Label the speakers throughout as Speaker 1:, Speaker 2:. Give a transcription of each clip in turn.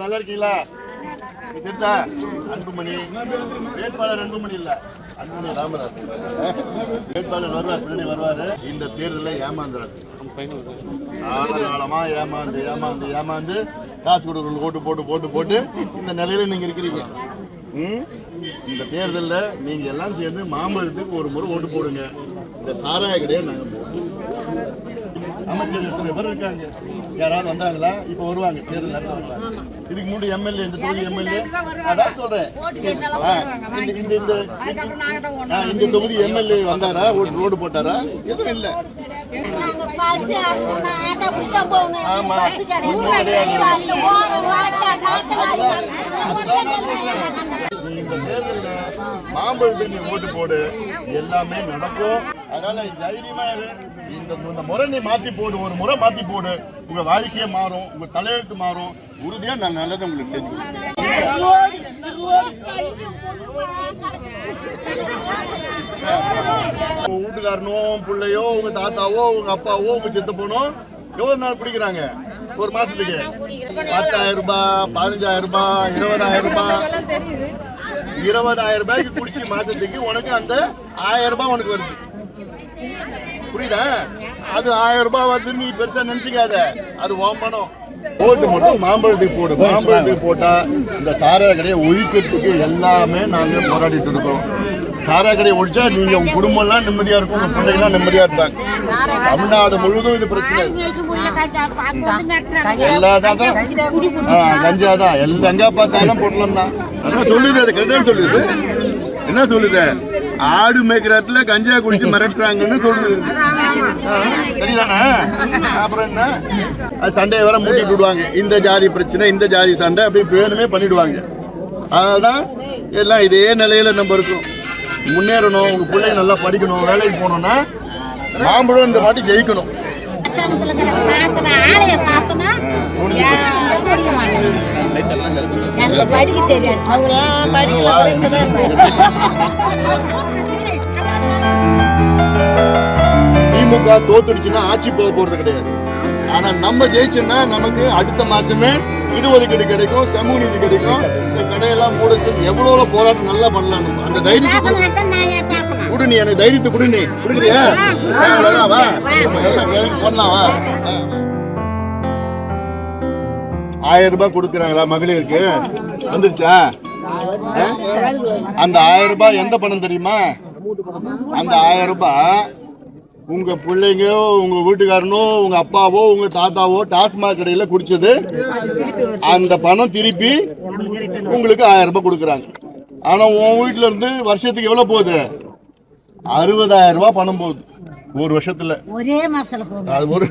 Speaker 1: நல்லா இருக்கீங்களா? அன்புமணி வேட்பாளர் அன்புமணி இல்ல, அன்புமணி ராமதாஸ் வேட்பாளர் வருவார், பின்னாடி வருவாரு. இந்த தேர்தலில் ஏமாந்துறாரு. காலகாலமா ஏமாந்து ஏமாந்து ஏமாந்து காசு கொடுக்கணும், ஓட்டு போட்டு போட்டு போட்டு இந்த நிலையில நீங்க இருக்கிறீங்க. இந்த தேர்தலில் நீங்க எல்லாம் சேர்ந்து மாம்பழத்துக்கு ஒரு முறை ஓட்டு போடுங்க. இந்த சாராய கடையை நாங்க போடுவோம். அமைச்சர் எத்தனை பேர் இருக்காங்க? யாராவது வந்தாங்களா? இப்ப வருவாங்க தேர்தல் நடத்துவாங்களா? இதுக்கு முன்னாடி எம்எல்ஏ, இந்த தொகுதி எம்எல்ஏ, அதான் சொல்றேன், இந்த தொகுதி எம்எல்ஏ வந்தாரா? ரோடு போட்டாரா? எதுவும் இல்லை. ஆமா, இந்த தேர்தலில் மாம்பழத்துக்கு நீ ஓட்டு போடு, எல்லாமே நடக்கும். அதனால தைரியமா இந்த முறை நீ மாத்தி போடு, ஒரு முறை மாத்தி போடு, உங்க வாழ்க்கையே மாறும், உங்க தலையெழுத்து மாறும். உறுதியா நான் நல்லது உங்களுக்கு தெரியும். உங்க வீட்டுக்காரனோ, பிள்ளையோ, உங்க தாத்தாவோ, உங்க அப்பாவோ, உங்க சித்தப்பனோ எவ்வளவு நாள் பிடிக்கிறாங்க? ஒரு மாசத்துக்கு 10,000 ரூபாய், 15,000 ரூபாய், 20,000 ரூபாய். 20,000 ரூபாய்க்கு குடிச்சு மாசத்துக்கு உனக்கு அந்த 1000 ரூபாய் உனக்கு வருது. புரியுதா? அது 1000 ரூபாய் வருது, நீ பெருசா நினைச்சுக்காத, அது உன் பணம். ஓட்டு மட்டும் மாம்பழத்துக்கு போடு. மாம்பழத்துக்கு போட்டா இந்த சாராய கடையை ஒழிக்கிறதுக்கு எல்லாமே நாங்க போராடிட்டு இருக்கோம். சாராய கடையை ஒழிச்சா நீங்க உங்க குடும்பம் எல்லாம் நிம்மதியா இருக்கும், உங்க பிள்ளைகள்லாம் நிம்மதியா இருப்பாங்க. தமிழ்நாடு முழுவதும் இது பிரச்சனை. எல்லாதான் கஞ்சாதான், எங்க பார்த்தாலும் பொருளம் தான். அதான் சொல்லுது, அது கரெக்டா சொல்லுது. என்ன சொல்லுது? ஆடு மேய்க்கிறதுல கஞ்சா குடிச்சு மிரட்டுறாங்கன்னு சொல்லுது. சரிதானே? அப்புறம் என்ன, அது சண்டையை வர மூட்டிட்டு விடுவாங்க. இந்த ஜாதி பிரச்சனை, இந்த ஜாதி சண்டை, அப்படி வேணுமே பண்ணிடுவாங்க. அதனால்தான் எல்லாம் இதே நிலையில நம்ம இருக்கோம். முன்னேறணும், உங்க பிள்ளைங்க நல்லா படிக்கணும், வேலைக்கு போகணும்னா மாம்பழம் இந்த வாட்டி ஜெயிக்கணும். திமுக தோத்துடுச்சுன்னா ஆட்சி போக போறது கிடையாது. ஆனா நம்ம ஜெயிச்சோம்னா நமக்கு அடுத்த மாசமே இடஒதுக்கீடு கிடைக்கும், சமூக நீதி கிடைக்கும். இந்த கடையெல்லாம் மூடுறது எவ்வளவு போராட்டம் நல்லா பண்ணலாம். நம்ம அந்த தைரியத்தை கொடு, நீ எனக்கு தைரியத்தை கொடு. நீ கொடுக்குறியா? பண்ணலாம் வா. 1000 ரூபாய் கொடுக்குறாங்களா மகளிருக்கு? வந்துருச்சா? அந்த 1000 ரூபாய் எந்த பணம் தெரியுமா? அந்த 1000 ரூபாய் உங்க பிள்ளைங்கோ, உங்க வீட்டுக்காரனோ, உங்க அப்பாவோ, உங்க தாத்தாவோ டாஸ்மாக் கடையில குடிச்சது. அந்த பணம் திருப்பி உங்களுக்கு 1000 ரூபாய் கொடுக்குறாங்க. ஆனா உன் வீட்டுல இருந்து வருஷத்துக்கு எவ்வளவு போகுது? 60,000 ரூபாய் பணம் போகுது ஒரு வருஷத்துல. ஒரே மாசத்துல போகுது. அது ஒரு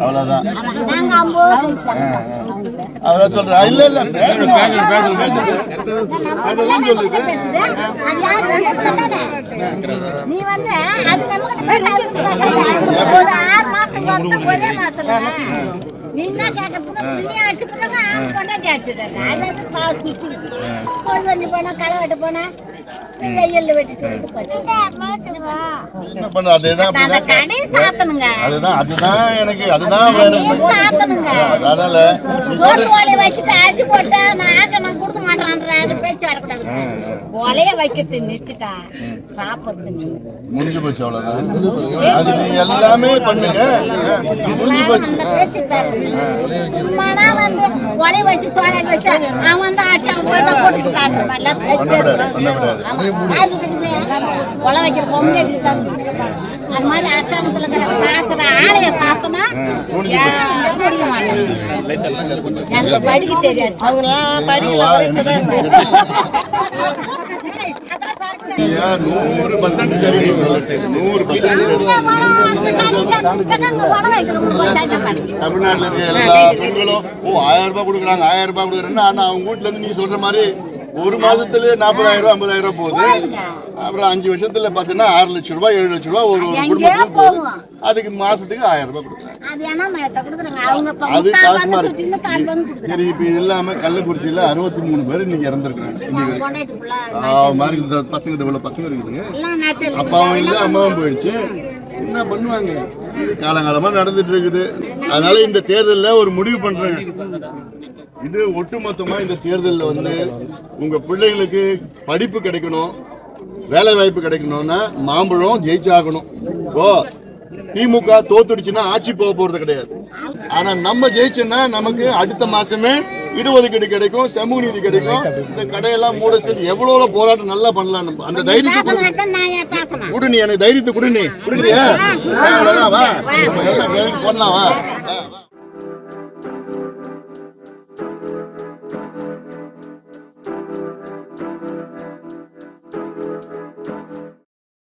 Speaker 1: அவ்வளவுதான். அதான் சொல்றேன். இல்ல இல்ல நீ வந்து ஒரே மாசத்துல நீங்க கேட்கறதுக்கு அடிச்சு போனாங்க, கொண்டாட்டி அடிச்சுட்டாங்க. அதாவது பாஸ் நிற்கிது போனா களை வெட்ட போனா வெயில் வெட்டிட்டு வச்சுட்டு அரிசி போட்டா நான் கொடுக்க மாட்டேன் பேச்சு வரக்கூடாது. ஒலைய வைக்கிறது நிறுத்திட்டா சாப்பிடுறது முடிஞ்சு போச்சு. அவ்வளவுதான். எல்லாமே பண்ணுங்க. பேச்சு சும்மானா வந்து ஒலைய வச்சு சோறாக்கி வச்சு அவன் வந்து அடிச்சு அவன் போய் தான் போட்டுக்கிட்டான். கொலை வைக்கிற பொம்மை அது மாதிரி அரசாங்கத்துல சாத்துற ஆலய சாத்தனா முடிக்க மாட்டேன். எனக்கு படிக்க தெரியாது. அவங்களாம் படிக்கல. 100% சரி. 100% தமிழ்நாட்டில் இருக்க எல்லா பெண்களும் 1000 ரூபாய் கொடுக்குறாங்க, 1000 ரூபாய் கொடுக்குறேன்னா, ஆனா அவங்க வீட்டுல இருந்து நீங்க சொல்ற மாதிரி ஒரு மாதத்துல 40,000 ரூபாய் 50,000 ரூபாய் போகுது. அப்புறம் 5 வருஷத்துல பாத்தீங்கன்னா 6 லட்சம் ரூபாய் 7 லட்சம் ரூபாய் ஒரு குடும்பத்துக்கு போகுது. அதுக்கு மாசத்துக்கு 1000 ரூபாய் கொடுக்குறாங்க. அது காசு மாதிரி. சரி, இப்ப இது இல்லாம கள்ளக்குறிச்சியில 63 பேர் இன்னைக்கு இறந்துருக்காங்க. பசங்க இவ்வளவு பசங்க இருக்குதுங்க. அப்பாவும் இல்ல அம்மாவும் போயிடுச்சு. என்ன பண்ணுவாங்க? இது காலங்காலமா நடந்துட்டு இருக்குது. அதனால இந்த தேர்தலில் ஒரு முடிவு பண்றேன். இது ஒட்டுமொத்தமா இந்த தேர்தலில் வந்து உங்க பிள்ளைங்களுக்கு படிப்பு கிடைக்கணும், வேலை வாய்ப்பு கிடைக்கணும்னா மாம்பழம் ஜெயிச்சாகணும். ஓ திமுக தோத்துடுச்சுன்னா ஆட்சி போக போறது கிடையாது. ஆனா நம்ம ஜெயிச்சோம்னா நமக்கு அடுத்த மாசமே இடஒதுக்கீடு கிடைக்கும், சமூக நீதி கிடைக்கும். இந்த கடையெல்லாம் மூட சொல்லி எவ்வளவு போராட்டம் நல்லா பண்ணலாம். நம்ம அந்த தைரியத்தை கொடு, நீ எனக்கு தைரியத்தை கொடு, நீ கொடுக்குறியா? போடலாம் வா.